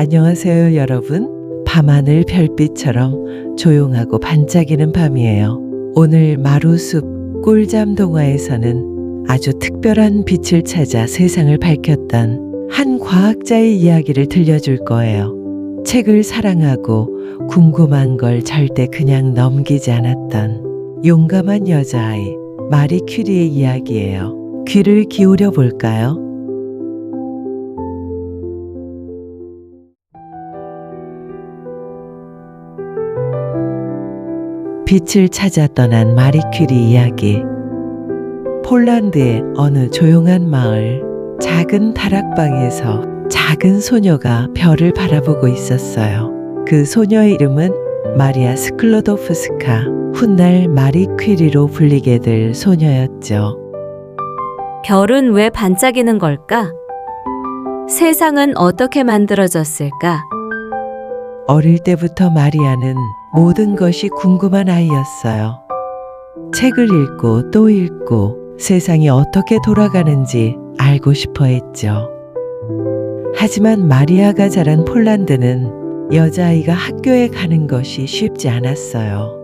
안녕하세요, 여러분. 밤하늘 별빛처럼 조용하고 반짝이는 밤이에요. 오늘 마루숲 꿀잠 동화에서는 아주 특별한 빛을 찾아 세상을 밝혔던 한 과학자의 이야기를 들려줄 거예요. 책을 사랑하고 궁금한 걸 절대 그냥 넘기지 않았던 용감한 여자아이 마리 큐리의 이야기예요. 귀를 기울여 볼까요? 빛을 찾아 떠난 마리 큐리 이야기. 폴란드의 어느 조용한 마을, 작은 다락방에서 작은 소녀가 별을 바라보고 있었어요. 그 소녀의 이름은 마리아 스클로도프스카, 훗날 마리 큐리로 불리게 될 소녀였죠. 별은 왜 반짝이는 걸까? 세상은 어떻게 만들어졌을까? 어릴 때부터 마리아는 모든 것이 궁금한 아이였어요. 책을 읽고 또 읽고 세상이 어떻게 돌아가는지 알고 싶어 했죠. 하지만 마리아가 자란 폴란드는 여자아이가 학교에 가는 것이 쉽지 않았어요.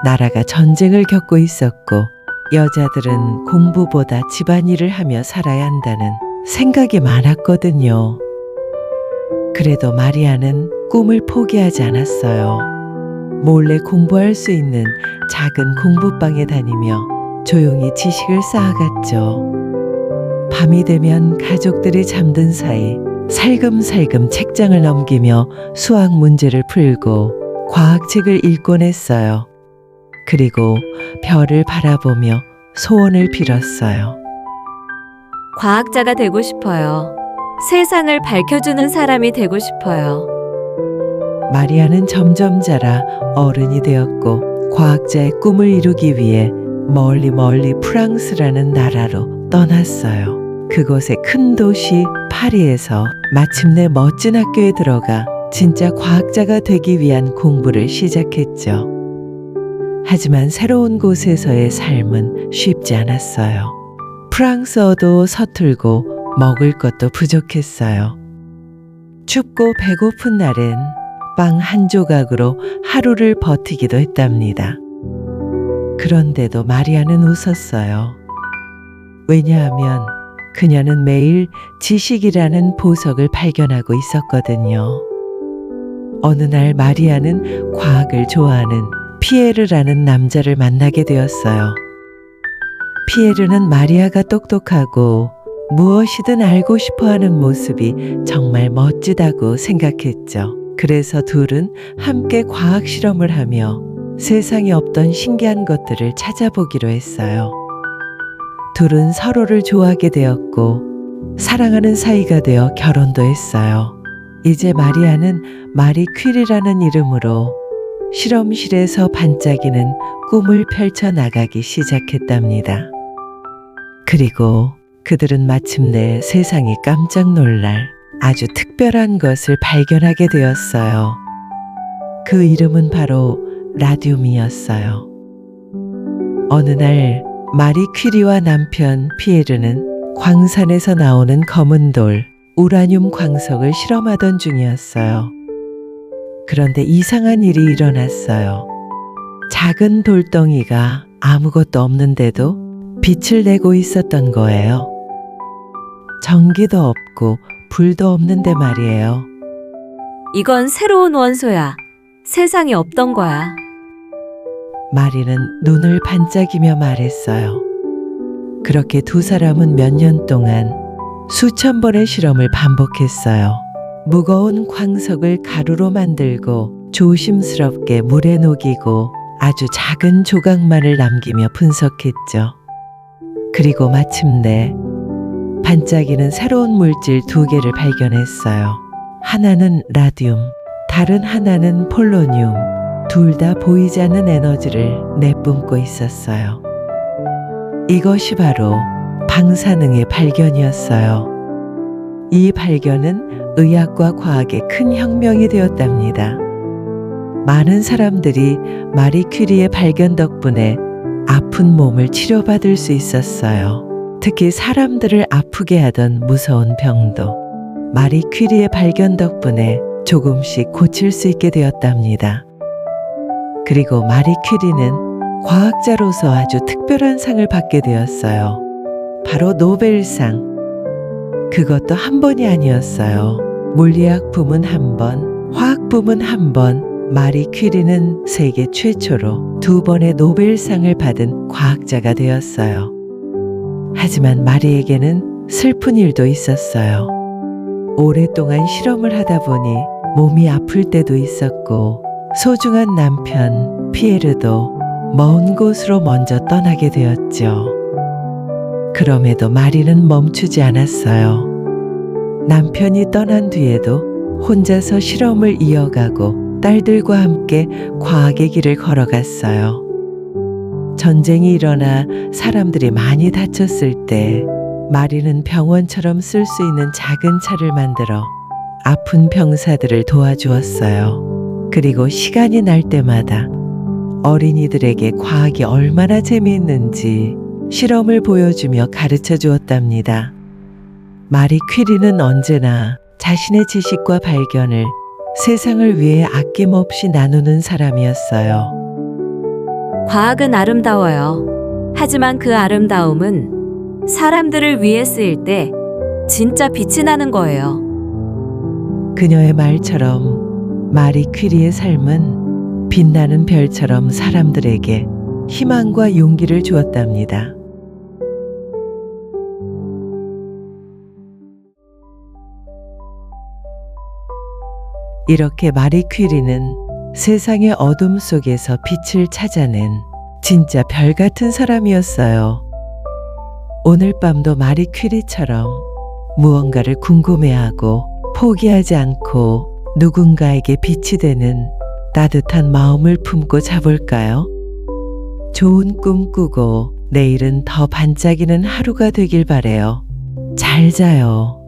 나라가 전쟁을 겪고 있었고 여자들은 공부보다 집안일을 하며 살아야 한다는 생각이 많았거든요. 그래도 마리아는 꿈을 포기하지 않았어요. 몰래 공부할 수 있는 작은 공부방에 다니며 조용히 지식을 쌓아갔죠. 밤이 되면 가족들이 잠든 사이 살금살금 책장을 넘기며 수학 문제를 풀고 과학책을 읽곤 했어요. 그리고 별을 바라보며 소원을 빌었어요. 과학자가 되고 싶어요. 세상을 밝혀주는 사람이 되고 싶어요. 마리아는 점점 자라 어른이 되었고 과학자의 꿈을 이루기 위해 멀리 프랑스라는 나라로 떠났어요. 그곳의 큰 도시 파리에서 마침내 멋진 학교에 들어가 진짜 과학자가 되기 위한 공부를 시작했죠. 하지만 새로운 곳에서의 삶은 쉽지 않았어요. 프랑스어도 서툴고 먹을 것도 부족했어요. 춥고 배고픈 날엔 빵 한 조각으로 하루를 버티기도 했답니다. 그런데도 마리아는 웃었어요. 왜냐하면 그녀는 매일 지식이라는 보석을 발견하고 있었거든요. 어느 날 마리아는 과학을 좋아하는 피에르라는 남자를 만나게 되었어요. 피에르는 마리아가 똑똑하고 무엇이든 알고 싶어하는 모습이 정말 멋지다고 생각했죠. 그래서 둘은 함께 과학 실험을 하며 세상에 없던 신기한 것들을 찾아보기로 했어요. 둘은 서로를 좋아하게 되었고 사랑하는 사이가 되어 결혼도 했어요. 이제 마리아는 마리 큐리라는 이름으로 실험실에서 반짝이는 꿈을 펼쳐 나가기 시작했답니다. 그리고 그들은 마침내 세상이 깜짝 놀랄 아주 특별한 것을 발견하게 되었어요. 그 이름은 바로 라듐이었어요. 어느 날 마리 큐리와 남편 피에르는 광산에서 나오는 검은 돌, 우라늄 광석을 실험하던 중이었어요. 그런데 이상한 일이 일어났어요. 작은 돌덩이가 아무것도 없는데도 빛을 내고 있었던 거예요. 전기도 없고 불도 없는데 말이에요. 이건 새로운 원소야. 세상에 없던 거야. 마리는 눈을 반짝이며 말했어요. 그렇게 두 사람은 몇 년 동안 수천 번의 실험을 반복했어요. 무거운 광석을 가루로 만들고 조심스럽게 물에 녹이고 아주 작은 조각만을 남기며 분석했죠. 그리고 마침내 반짝이는 새로운 물질 두 개를 발견했어요. 하나는 라듐, 다른 하나는 폴로늄. 둘 다 보이지 않는 에너지를 내뿜고 있었어요. 이것이 바로 방사능의 발견이었어요. 이 발견은 의학과 과학의 큰 혁명이 되었답니다. 많은 사람들이 마리 큐리의 발견 덕분에 아픈 몸을 치료받을 수 있었어요. 특히 사람들을 아프게 하던 무서운 병도. 마리 퀴리의 발견 덕분에 조금씩 고칠 수 있게 되었답니다. 그리고 마리 퀴리는 과학자로서 아주 특별한 상을 받게 되었어요. 바로 노벨상. 그것도 한 번이 아니었어요. 물리학 부문 한 번, 화학 부문 한 번. 마리 퀴리는 세계 최초로 2번의 노벨상을 받은 과학자가 되었어요. 하지만 마리에게는 슬픈 일도 있었어요. 오랫동안 실험을 하다 보니 몸이 아플 때도 있었고 소중한 남편 피에르도 먼 곳으로 먼저 떠나게 되었죠. 그럼에도 마리는 멈추지 않았어요. 남편이 떠난 뒤에도 혼자서 실험을 이어가고 딸들과 함께 과학의 길을 걸어갔어요. 전쟁이 일어나 사람들이 많이 다쳤을 때 마리는 병원처럼 쓸 수 있는 작은 차를 만들어 아픈 병사들을 도와주었어요. 그리고 시간이 날 때마다 어린이들에게 과학이 얼마나 재미있는지 실험을 보여주며 가르쳐 주었답니다. 마리 퀴리는 언제나 자신의 지식과 발견을 세상을 위해 아낌없이 나누는 사람이었어요. 과학은 아름다워요. 하지만 그 아름다움은 사람들을 위해 쓰일 때 진짜 빛이 나는 거예요. 그녀의 말처럼 마리 퀴리의 삶은 빛나는 별처럼 사람들에게 희망과 용기를 주었답니다. 이렇게 마리 퀴리는 세상의 어둠 속에서 빛을 찾아낸 진짜 별 같은 사람이었어요. 오늘 밤도 마리 퀴리처럼 무언가를 궁금해하고 포기하지 않고 누군가에게 빛이 되는 따뜻한 마음을 품고 자볼까요? 좋은 꿈 꾸고 내일은 더 반짝이는 하루가 되길 바래요. 잘 자요.